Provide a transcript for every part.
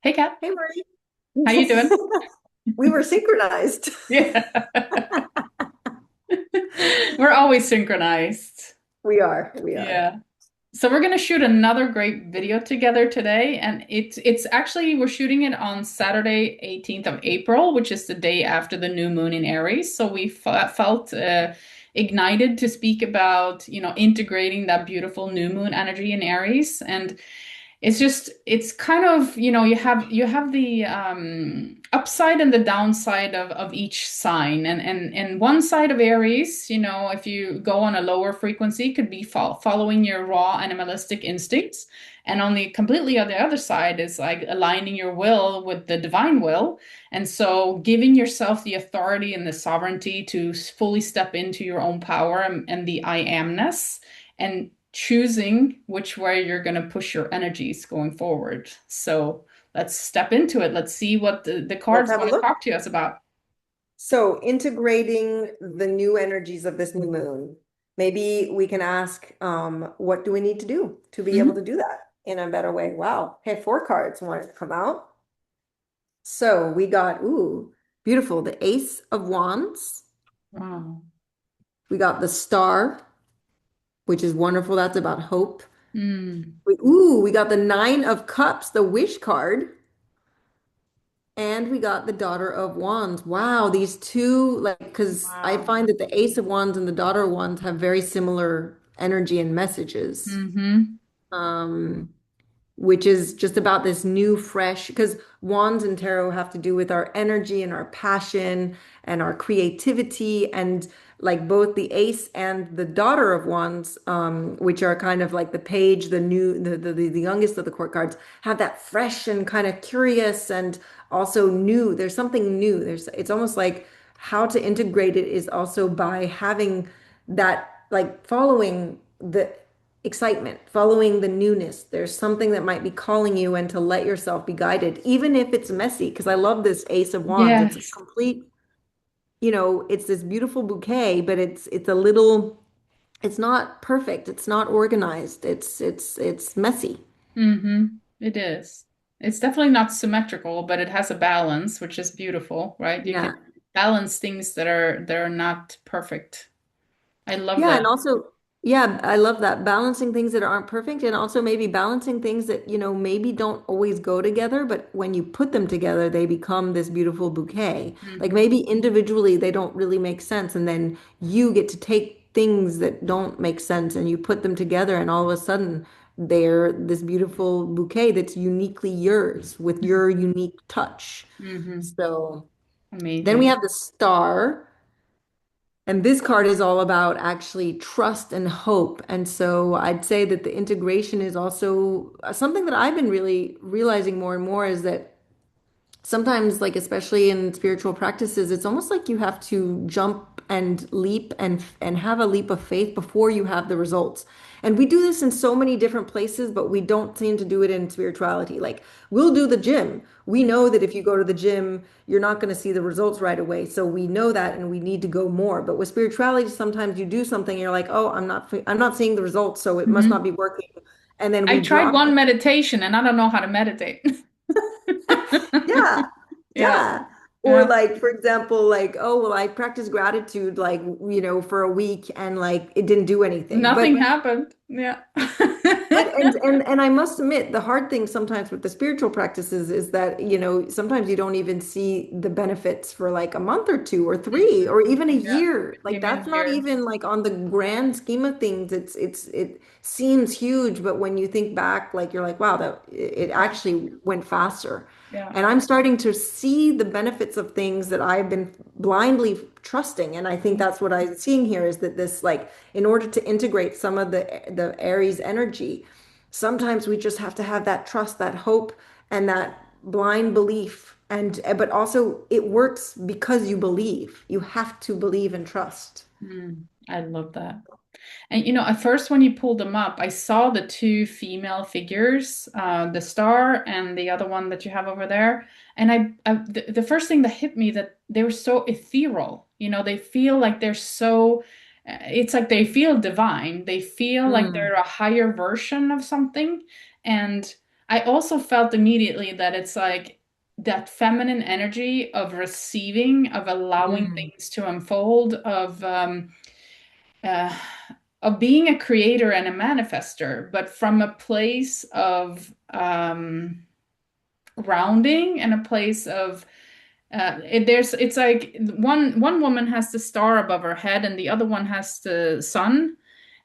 Hey Kat, Hey, Marie. how you doing? We were synchronized. Yeah. We're always synchronized. We are. We are. Yeah. So we're gonna shoot another great video together today, and it's actually we're shooting it on Saturday, 18th of April, which is the day after the new moon in Aries. So we felt ignited to speak about, integrating that beautiful new moon energy in Aries. And it's kind of, you have the upside and the downside of each sign. And one side of Aries, if you go on a lower frequency, could be following your raw animalistic instincts. And on the other side is like aligning your will with the divine will. And so giving yourself the authority and the sovereignty to fully step into your own power and the I amness, and choosing which way you're going to push your energies going forward. So let's step into it. Let's see what the Let's cards have a want to look. talk to us about. So, integrating the new energies of this new moon, maybe we can ask, what do we need to do to be able Mhm. to do that in a better way? Wow. Hey, four cards wanted to come out. So we got, ooh, beautiful. The Ace of Wands. Wow. We got the Star, which is wonderful. That's about hope. Mm. We got the Nine of Cups, the Wish card. And we got the Daughter of Wands. Wow, these two, like, because I Wow. find that the Ace of Wands and the Daughter of Wands have very similar energy and messages. Mm-hmm. Um, which is just about this new, fresh, because wands and tarot have to do with our energy and our passion and our creativity. And like both the ace and the daughter of wands, which are kind of like the page, the new, the youngest of the court cards, have that fresh and kind of curious and also new. There's something new. It's almost like how to integrate it is also by having that, like following the excitement, following the newness. There's something that might be calling you and to let yourself be guided, even if it's messy. Because I love this Ace of Wands. It's a Yes. complete, it's this beautiful bouquet, but it's a little, it's not perfect. It's not organized. It's messy. Mm-hmm. It is. It's definitely not symmetrical, but it has a balance, which is beautiful, right? You can Yeah. balance things that are not perfect. I love Yeah, that. and also, yeah, I love that. Balancing things that aren't perfect and also maybe balancing things that, maybe don't always go together, but when you put them together, they become this beautiful bouquet. Like Mm-hmm. maybe individually they don't really make sense, and then you get to take things that don't make sense and you put them together, and all of a sudden they're this beautiful bouquet that's uniquely yours with your unique touch. Mm-hmm. So then we Amazing. have the star. And this card is all about actually trust and hope. And so I'd say that the integration is also something that I've been really realizing more and more is that sometimes, like especially in spiritual practices, it's almost like you have to jump and leap and have a leap of faith before you have the results. And we do this in so many different places, but we don't seem to do it in spirituality. Like we'll do the gym. We know that if you go to the gym, you're not going to see the results right away. So we know that and we need to go more. But with spirituality, sometimes you do something and you're like, "Oh, I'm not seeing the results, so it must not Mm-hmm. be working." And then I we tried drop. one meditation and I don't know how to meditate. Yeah, Yeah. yeah. Or Yeah. like, for example, like, oh, well, I practiced gratitude like, for a week and like it didn't do anything. Nothing happened. Yeah. But I must admit, the hard thing sometimes with the spiritual practices is that, sometimes you don't even see the benefits for like a month or two or three or even a Yeah. year. Like Even that's not years. even like on the grand scheme of things. It seems huge, but when you think back, like you're like, wow, that it actually went faster. Yeah. And I'm starting to see the benefits of things that I've been blindly trusting. And I think that's what I'm seeing here is that this, like, in order to integrate some of the Aries energy, sometimes we just have to have that trust, that hope, and that blind belief. And but also it works because you believe. You have to believe and trust. I love that. And at first when you pulled them up, I saw the two female figures, the star and the other one that you have over there. And the first thing that hit me that they were so ethereal. They feel like they're so, it's like they feel divine. They feel like Mm, they're a higher version of something. And I also felt immediately that it's like that feminine energy of receiving, of allowing Mm. things to unfold, uh, of being a creator and a manifester, but from a place of grounding and a place of it's like one woman has the star above her head and the other one has the sun.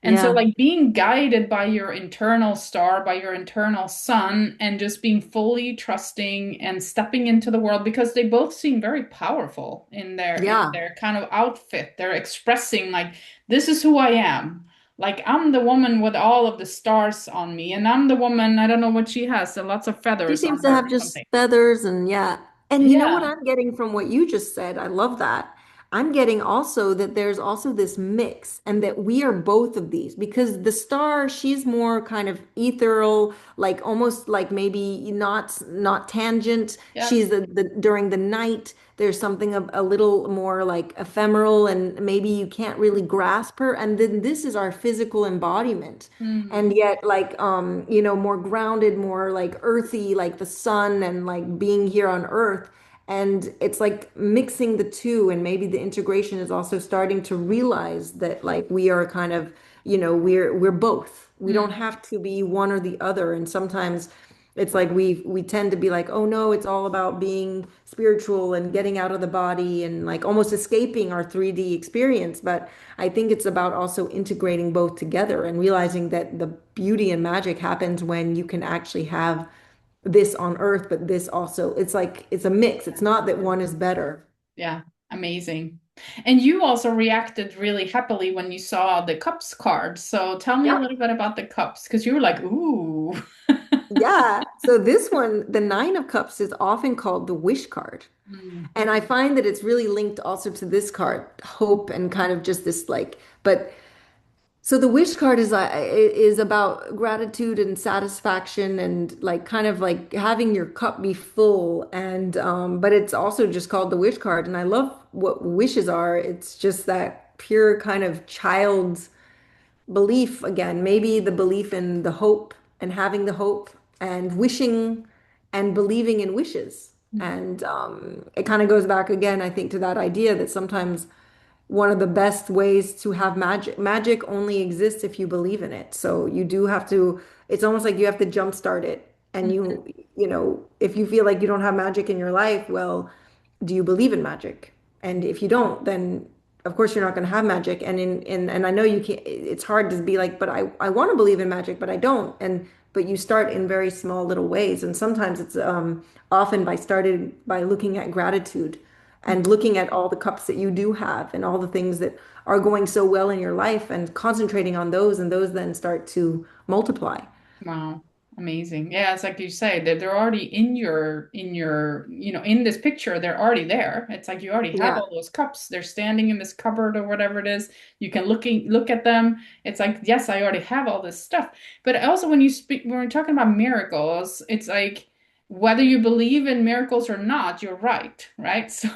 And so Yeah. like being guided by your internal star, by your internal sun, and just being fully trusting and stepping into the world because they both seem very powerful in Yeah. their kind of outfit. They're expressing like this is who I am. Like I'm the woman with all of the stars on me, and I'm the woman, I don't know what she has, so lots of She feathers seems on to her have or just something. feathers and yeah. And you know what Yeah. I'm getting from what you just said? I love that. I'm getting also that there's also this mix and that we are both of these because the star, she's more kind of ethereal, like almost like maybe not tangent. Yeah. She's the during the night, there's something a little more like ephemeral and maybe you can't really grasp her. And then this is our physical embodiment and Mm. yet like more grounded, more like earthy, like the sun and like being here on earth. And it's like mixing the two, and maybe the integration is also starting to realize that like we are kind of, we're both. We don't Mm. have to be one or the other. And sometimes it's like we tend to be like, oh no, it's all about being spiritual and getting out of the body and like almost escaping our 3D experience. But I think it's about also integrating both together and realizing that the beauty and magic happens when you can actually have this on earth, but this also, it's like it's a mix. It's not that one is better. Yeah, amazing. And you also reacted really happily when you saw the cups card. So tell me a Yeah. little bit about the cups because you were like, ooh. Yeah. So this one, the Nine of Cups, is often called the wish card. Mm. And I find that it's really linked also to this card, hope and kind of just this like, but so the wish card is about gratitude and satisfaction and like kind of like having your cup be full and but it's also just called the wish card and I love what wishes are. It's just that pure kind of child's belief again, maybe the belief in the hope and having the hope and wishing and believing in wishes. Mm. And it kind of goes back again, I think, to that idea that sometimes one of the best ways to have magic only exists if you believe in it. So you do have to, it's almost like you have to jumpstart it. And Mhm. if you feel like you don't have magic in your life, well, do you believe in magic? And if you don't, then of course you're not going to have magic. And I know you can't, it's hard to be like, but I want to believe in magic, but I don't. But you start in very small little ways. And sometimes it's often by looking at gratitude and looking at all the cups that you do have and all the things that are going so well in your life and concentrating on those and those then start to multiply. Wow. Amazing. Yeah, it's like you say, they're already in this picture, they're already there. It's like you already have Yeah. all those cups. They're standing in this cupboard or whatever it is. You can look at them. It's like, yes, I already have all this stuff. But also when we're talking about miracles, it's like whether you believe in miracles or not, you're right, right? So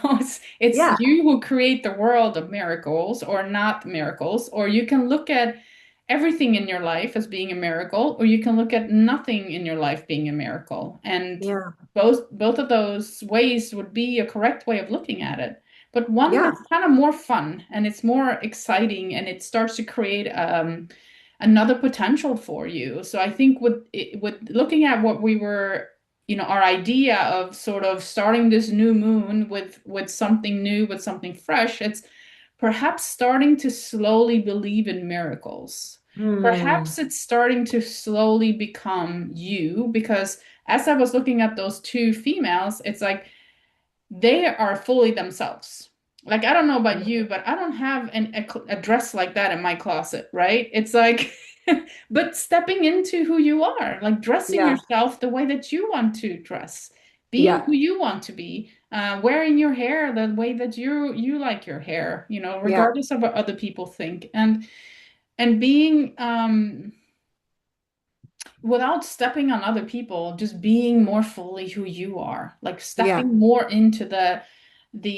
it's Yeah. you who create the world of miracles or not miracles, or you can look at everything in your life as being a miracle, or you can look at nothing in your life being a miracle. And Yeah. both of those ways would be a correct way of looking at it. But one Yeah. that's kind of more fun and it's more exciting and it starts to create another potential for you. So I think with looking at what we were, our idea of sort of starting this new moon with something new, with something fresh, it's perhaps starting to slowly believe in miracles. Hmm. Perhaps it's starting to slowly become you because as I was looking at those two females, it's like they are fully themselves. Like, I don't know about you, but I don't have a dress like that in my closet, right? It's like, but stepping into who you are, like dressing Yeah. yourself the way that you want to dress, being who Yeah. you want to be, wearing your hair the way that you like your hair, Yeah. regardless of what other people think, and being without stepping on other people, just being more fully who you are, like Yeah. stepping more into the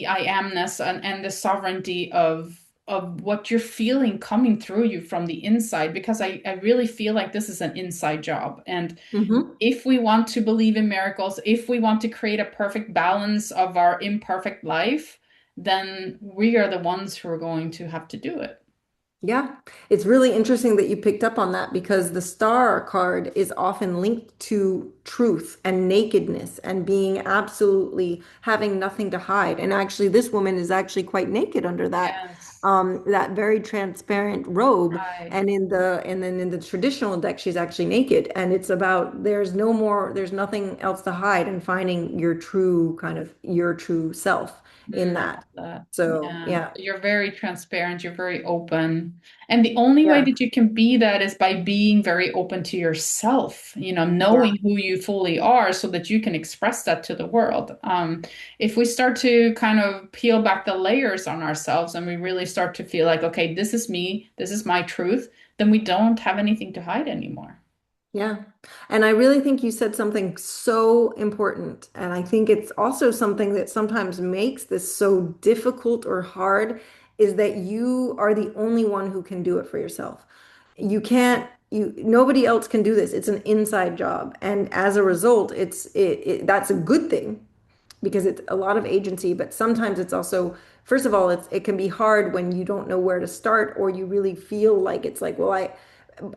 I amness and the sovereignty of of what you're feeling coming through you from the inside, because I really feel like this is an inside job. And Hmm. if we want to believe in miracles, if we want to create a perfect balance of our imperfect life, then we are the ones who are going to have to do it. Yeah, it's really interesting that you picked up on that because the star card is often linked to truth and nakedness and being absolutely having nothing to hide. And actually, this woman is actually quite naked under Yes. that very transparent robe. Right. And then in the traditional deck, she's actually naked. And it's about there's no more, there's nothing else to hide and finding your true kind of your true self in I love that. that. So Yeah. yeah, You're very transparent. You're very open. And the only way yeah, that you can be that is by being very open to yourself, yeah. knowing who you fully are so that you can express that to the world. If we start to kind of peel back the layers on ourselves and we really start to feel like, okay, this is me, this is my truth, then we don't have anything to hide anymore. Yeah. And I really think you said something so important. And I think it's also something that sometimes makes this so difficult or hard is that you are the only one who can do it for yourself. You can't, nobody else can do this. It's an inside job. And as a result, that's a good thing because it's a lot of agency, but sometimes it's also, first of all, it can be hard when you don't know where to start or you really feel like it's like, well,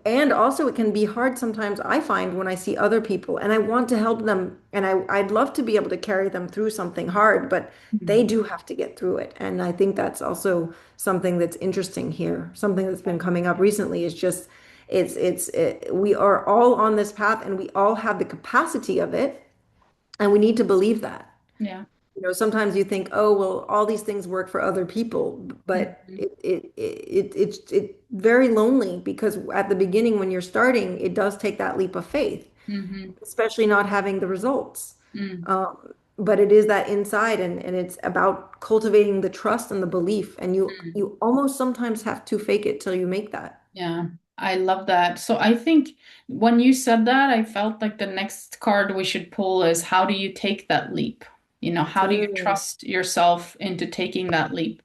and also it can be hard sometimes I find when I see other people and I want to help them and I'd love to be able to carry them through something hard, but they Mhm. do have to get through it. And I think that's also something that's interesting here. Something that's been coming up recently is just we are all on this path and we all have the capacity of it and we need to believe that. Yeah. Sometimes you think, oh, well, all these things work for other people, but Mhm. it's very lonely because at the beginning when you're starting, it does take that leap of faith, Mhm. especially not having the results. Mm. But it is that inside and it's about cultivating the trust and the belief. And Mm. you almost sometimes have to fake it till you make that. Yeah, I love that. So I think when you said that, I felt like the next card we should pull is how do you take that leap? How do you Mm. trust yourself into taking that leap?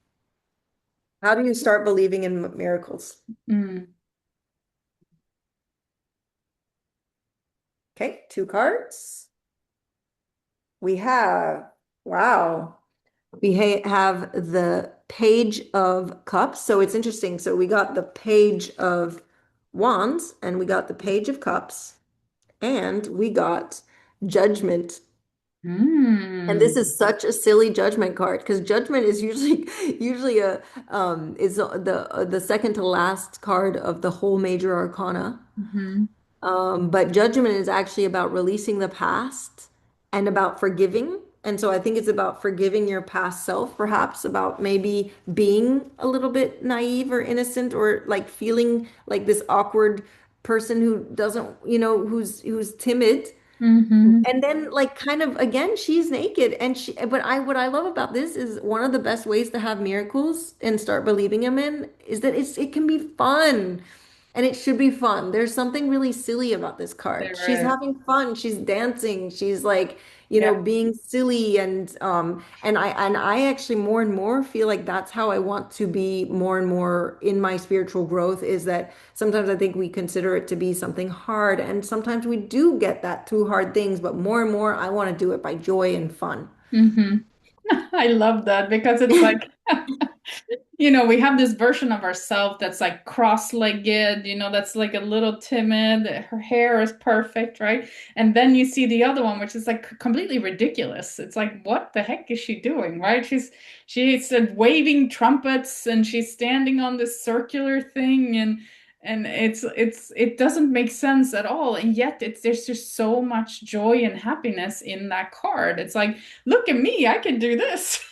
How do you start believing in miracles? Mm. Okay, two cards. We have, wow. Have the Page of Cups. So it's interesting. So we got the Page of Wands and we got the Page of Cups and we got Judgment. And Mm. this is such a silly judgment card because judgment is usually usually a is the second to last card of the whole major arcana. Hmm. But judgment is actually about releasing the past and about forgiving. And so I think it's about forgiving your past self, perhaps about maybe being a little bit naive or innocent or like feeling like this awkward person who doesn't, who's timid. Hmm. And then like kind of again, she's naked and but what I love about this is one of the best ways to have miracles and start believing them in is that it can be fun. And it should be fun. There's something really silly about this card. She's There is. having fun. She's dancing. She's like, Yeah. being silly and I actually more and more feel like that's how I want to be more and more in my spiritual growth is that sometimes I think we consider it to be something hard and sometimes we do get that through hard things, but more and more I want to do it by joy and fun. Hmm. I love that because it's like we have this version of ourselves that's like cross-legged, that's like a little timid. Her hair is perfect, right? And then you see the other one, which is like completely ridiculous. It's like, what the heck is she doing, right? She's waving trumpets and she's standing on this circular thing and it doesn't make sense at all. And yet there's just so much joy and happiness in that card. It's like, look at me, I can do this.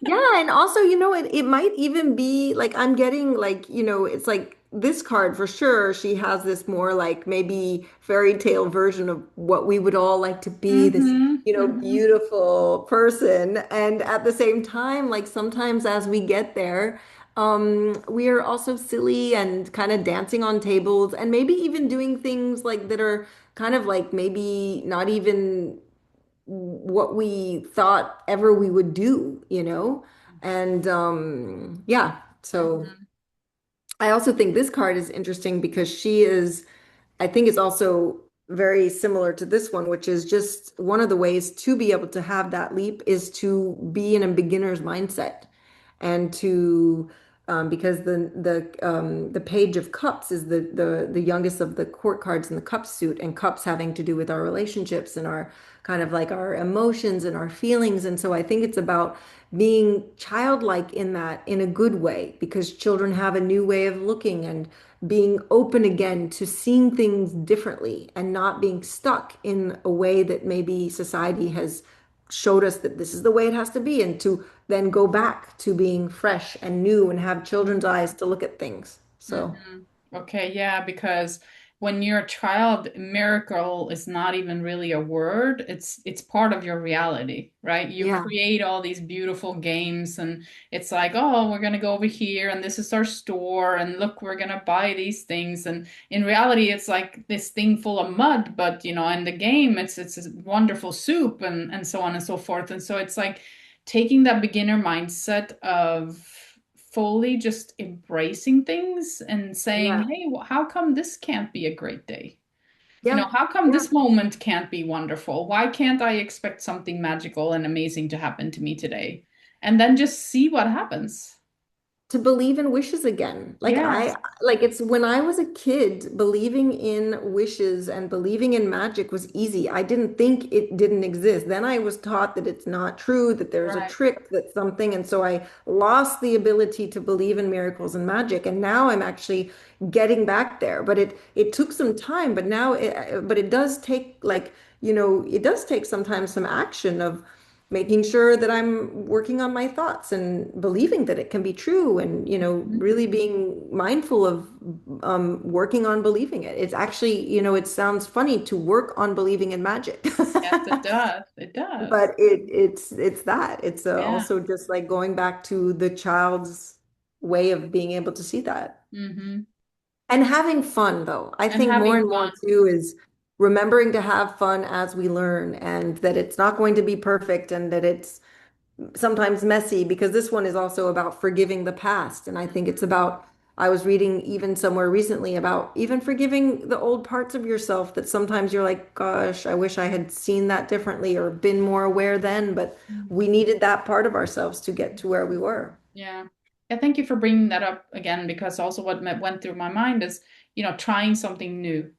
Yeah, and also, it might even be like I'm getting like, it's like this card for sure. She has this more like maybe fairy tale version of what we would all like to be, this, Hmm. Hmm. beautiful person. And at the same time, like sometimes as we get there, we are also silly and kind of dancing on tables and maybe even doing things like that are kind of like maybe not even what we thought ever we would do. And yeah, So Mhm. I also think this card is interesting because she is, I think it's also very similar to this one, which is just one of the ways to be able to have that leap is to be in a beginner's mindset and to because the page of cups is the youngest of the court cards in the cup suit, and cups having to do with our relationships and our kind of like our emotions and our feelings. And so I think it's about being childlike in that in a good way, because children have a new way of looking and being open again to seeing things differently and not being stuck in a way that maybe society has showed us that this is the way it has to be, and to then go back to being fresh and new and have children's eyes to look at things. So, Hmm. Okay, yeah, because when you're a child, miracle is not even really a word. It's part of your reality, right? You yeah, create all these beautiful games and it's like, oh, we're gonna go over here and this is our store and look, we're gonna buy these things. And in reality, it's like this thing full of mud, but in the game it's a wonderful soup and so on and so forth. And so it's like taking that beginner mindset of fully just embracing things and saying, yeah, hey, how come this can't be a great day? yeah, How come yeah. this moment can't be wonderful? Why can't I expect something magical and amazing to happen to me today? And then just see what happens. To believe in wishes again. Yes, Like it's when I was a kid, believing in wishes and believing in magic was easy. I didn't think it didn't exist. Then I was taught that it's not true, that there's a right. trick, that something. And so I lost the ability to believe in miracles and magic. And now I'm actually getting back there. But it took some time, but but it does take it does take sometimes some action of making sure that I'm working on my thoughts and believing that it can be true, and Mhm. really being mindful of working on believing it. It's actually, it sounds funny to work on believing in magic. Yes, it does. It But does. it's that. It's Yeah. also just like going back to the child's way of being able to see that. Hmm. And having fun, though. I And think more having and more fun. too is remembering to have fun as we learn, and that it's not going to be perfect, and that it's sometimes messy, because this one is also about forgiving the past. And I think it's Mhm. about, I was reading even somewhere recently about even forgiving the old parts of yourself that sometimes you're like, gosh, I wish I had seen that differently or been more aware then, but we needed that part of ourselves to get to where we were. Yeah. Yeah, thank you for bringing that up again, because also what went through my mind is, trying something new.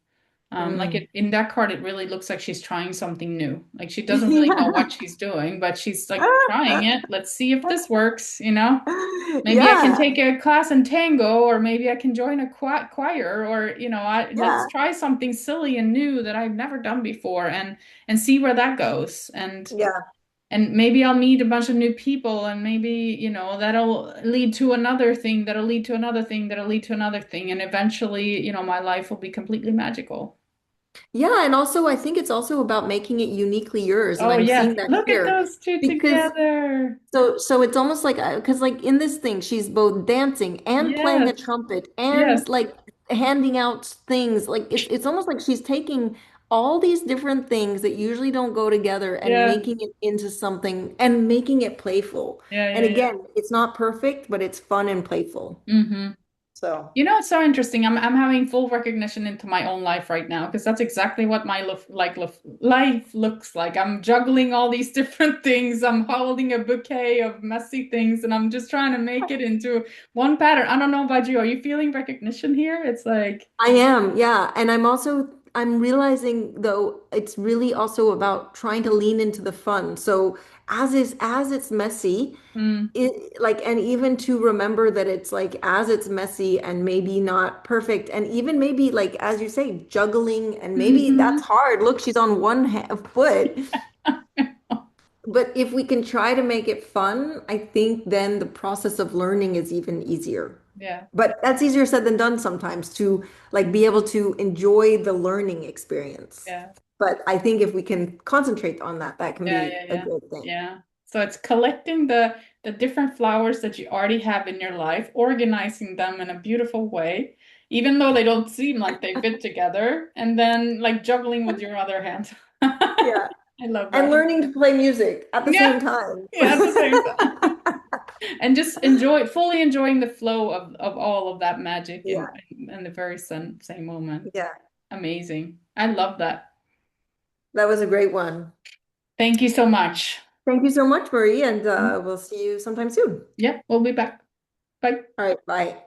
Mm. In that card, it really looks like she's trying something new. Like she doesn't really know what she's doing, but she's like trying it. Let's see if this works. Maybe I can Yeah, take a class in tango, or maybe I can join a choir, or let's yeah, try something silly and new that I've never done before, and see where that goes. yeah. And maybe I'll meet a bunch of new people, and maybe, that'll lead to another thing, that'll lead to another thing, that'll lead to another thing, and eventually, my life will be completely magical. Yeah, and also I think it's also about making it uniquely yours, and Oh I'm yeah, seeing that look at here those two because together. so it's almost like because like in this thing she's both dancing and playing a Yes, trumpet yes, and like handing out things. Like it's almost like she's taking all these different things that usually don't go together and yeah, making it into something and making it playful. yeah, And yeah, yeah. again, it's not perfect, but it's fun and playful. Mm-hmm. So, It's so interesting. I'm having full recognition into my own life right now, because that's exactly what my life looks like. I'm juggling all these different things. I'm holding a bouquet of messy things, and I'm just trying to make it into one pattern. I don't know about you. Are you feeling recognition here? It's like, I am, yeah. And I'm realizing though it's really also about trying to lean into the fun. So as it's messy, mm, it like, and even to remember that it's like as it's messy and maybe not perfect, and even maybe like as you say, juggling, and maybe hmm. that's hard. Look, she's on one foot. But if we can try to make it fun, I think then the process of learning is even easier. Yeah, But that's easier said than done sometimes, to like be able to enjoy the learning experience. yeah. But I think if we can concentrate on that, that can Yeah, be yeah, a yeah. good thing. Yeah. So it's collecting the different flowers that you already have in your life, organizing them in a beautiful way, even though they don't seem like they fit together, and then like juggling with your other hand. Yeah. I love And that. learning to play music at the Yeah, same time. yeah, at the same time. And just fully enjoying the flow of all of that magic Yeah, in the very same moment. yeah. Amazing. I love that. That was a great one. Thank you so much. Thank you so much, Marie, and we'll see you sometime soon. Yep, we'll be back. Bye. All right, bye.